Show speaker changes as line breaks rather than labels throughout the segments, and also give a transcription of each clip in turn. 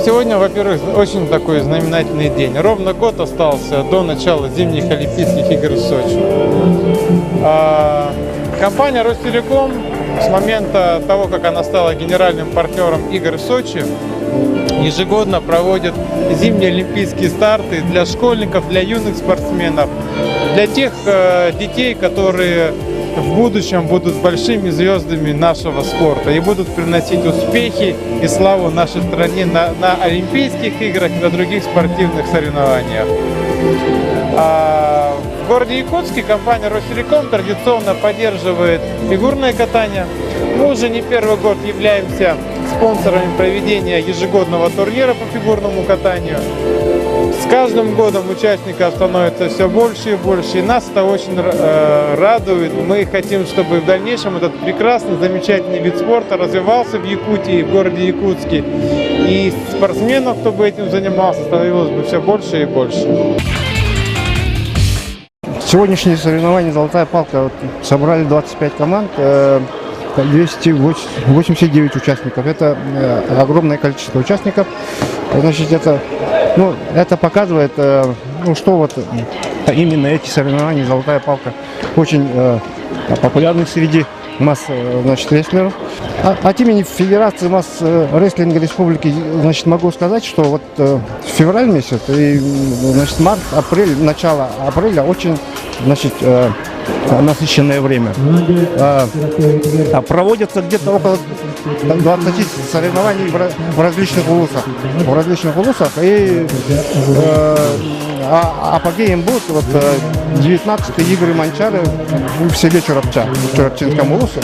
Сегодня, во-первых, очень такой знаменательный день. Ровно год остался до начала зимних Олимпийских игр в Сочи. Компания Ростелеком с момента того, как она стала генеральным партнером игр в Сочи, ежегодно проводит зимние олимпийские старты для школьников, для юных спортсменов, для тех детей, которые в будущем будут большими звездами нашего спорта и будут приносить успехи и славу нашей стране на Олимпийских играх и на других спортивных соревнованиях. В городе Якутске компания Ростелеком традиционно поддерживает фигурное катание. Мы уже не первый год являемся спонсорами проведения ежегодного турнира по фигурному катанию. С каждым годом участников становится все больше и больше, и нас это очень радует. Мы хотим, чтобы в дальнейшем этот прекрасный, замечательный вид спорта развивался в Якутии, в городе Якутске. И спортсменов, кто бы этим занимался, становилось бы все больше и больше.
Сегодняшнее соревнование «Золотая палка» собрали 25 команд, 289 участников. Это огромное количество участников. Значит, это показывает, что вот именно эти соревнования «Золотая палка» очень популярны среди мас-рестлеров. От имени Федерации мас-рестлинга Республики, значит, могу сказать, что вот февраль месяц и, значит, март, апрель, начало апреля очень, значит, насыщенное время. Проводятся где-то около 20 соревнований в различных улусах. И апогеем будут 19-е игры Манчары в селе Чурапча, в Чурапчинском улусе.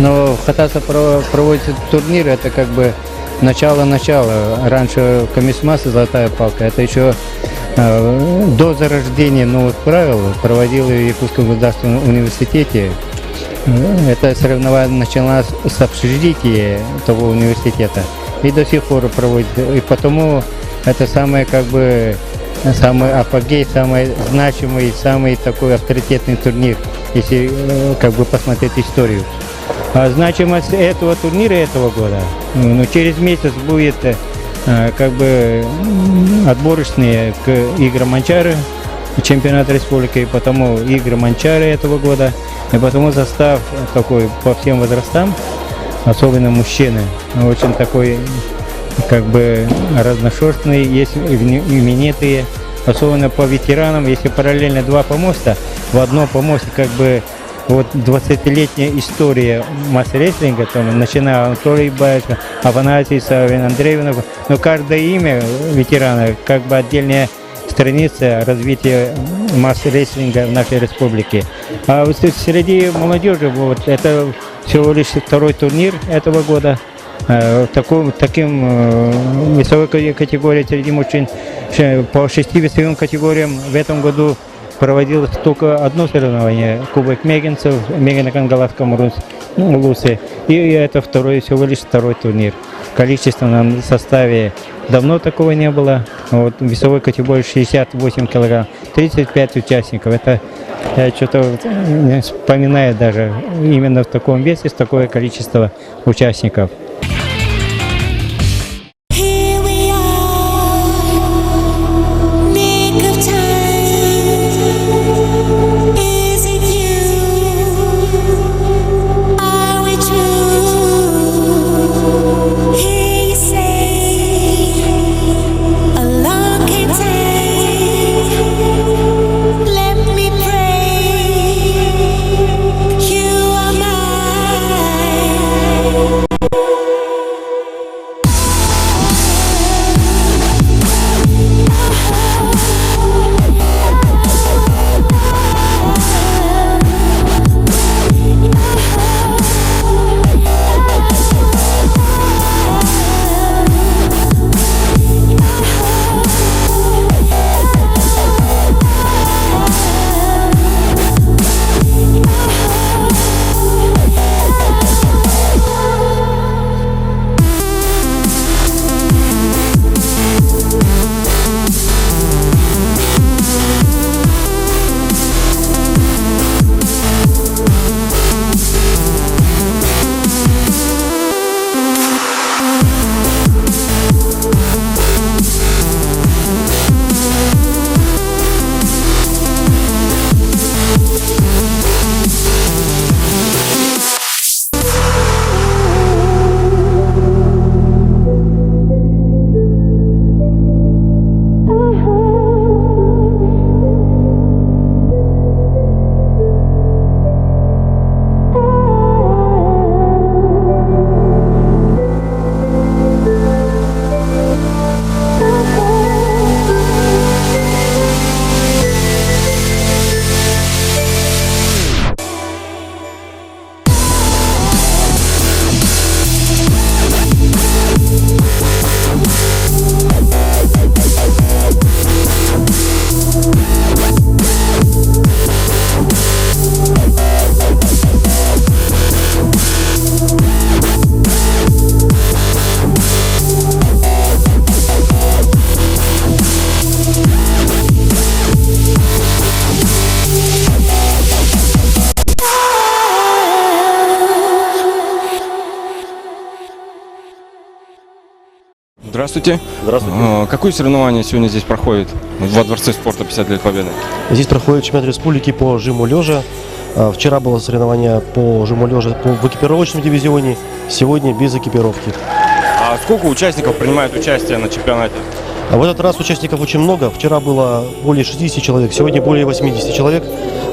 Но в Хатасах проводятся турниры, это как бы начало-начало. Раньше комисмас и «Золотая палка», это еще до зарождения новых правил проводили в Якутском государственном университете. Это соревнование началось с общежития того университета и до сих пор проводится. И потому это самый апогей, самый значимый, самый такой авторитетный турнир, если как бы посмотреть историю. Значимость этого турнира этого года, через месяц будет как бы отборочные к играм Манчары, чемпионат республики, и потому игры Манчары этого года, и потому состав такой по всем возрастам, особенно мужчины, очень такой как бы разношерстный, есть именитые, особенно по ветеранам, если параллельно два помоста, в одном помосте как бы вот 20-летняя история мас-рестлинга, начиная Анатолий Баевич, Афанасий Савин, Андрей Винов, но каждое имя ветерана как бы отдельная страниц развития мас-рестлинга в нашей республике. А вот среди молодежи вот, это всего лишь второй турнир этого года. Таким весовой категории среди мужчин. По 6 весовым категориям в этом году проводилось только одно соревнование, кубок мегенцев, мегена кангаласком лусы. И это всего лишь второй турнир. В количественном составе давно такого не было. Вот, в весовой категории 68 килограмм, 35 участников. Это я что-то не вспоминаю даже именно в таком весе, с такое количество участников.
Здравствуйте.
Здравствуйте.
Какое соревнование сегодня здесь проходит во Дворце спорта 50 лет Победы?
Здесь проходит чемпионат республики по жиму лёжа. Вчера было соревнование по жиму лёжа в экипировочном дивизионе, сегодня без экипировки.
А сколько участников принимает участие на чемпионате?
В этот раз участников очень много. Вчера было более 60 человек, сегодня более 80 человек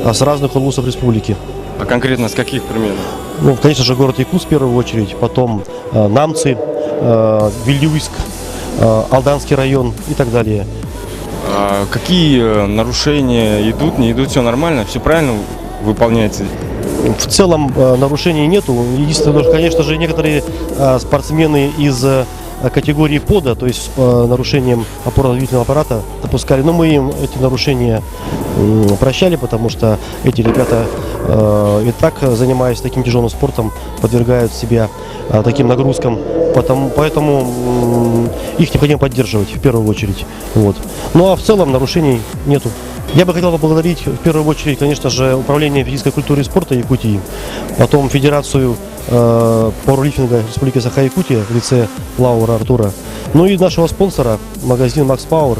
с разных улусов республики.
А конкретно с каких примерно?
Ну, конечно же, город Якутск в первую очередь, потом Намцы, Вильюйск, Алданский район и так далее.
Какие нарушения идут, не идут, все нормально, все правильно выполняется?
В целом нарушений нету. Единственное, что, конечно же, некоторые спортсмены из категории пода, то есть с нарушением опорно-двигательного аппарата допускали. Но мы им эти нарушения прощали, потому что эти ребята и так, занимаясь таким тяжелым спортом, подвергают себя таким нагрузкам. Поэтому их необходимо поддерживать в первую очередь. Вот. Ну а в целом нарушений нету. Я бы хотел поблагодарить в первую очередь, конечно же, Управление физической культуры и спорта Якутии, потом Федерацию пауэрлифтинга Республики Саха-Якутия в лице Лаура Артура, ну и нашего спонсора, магазин Макс Пауэр,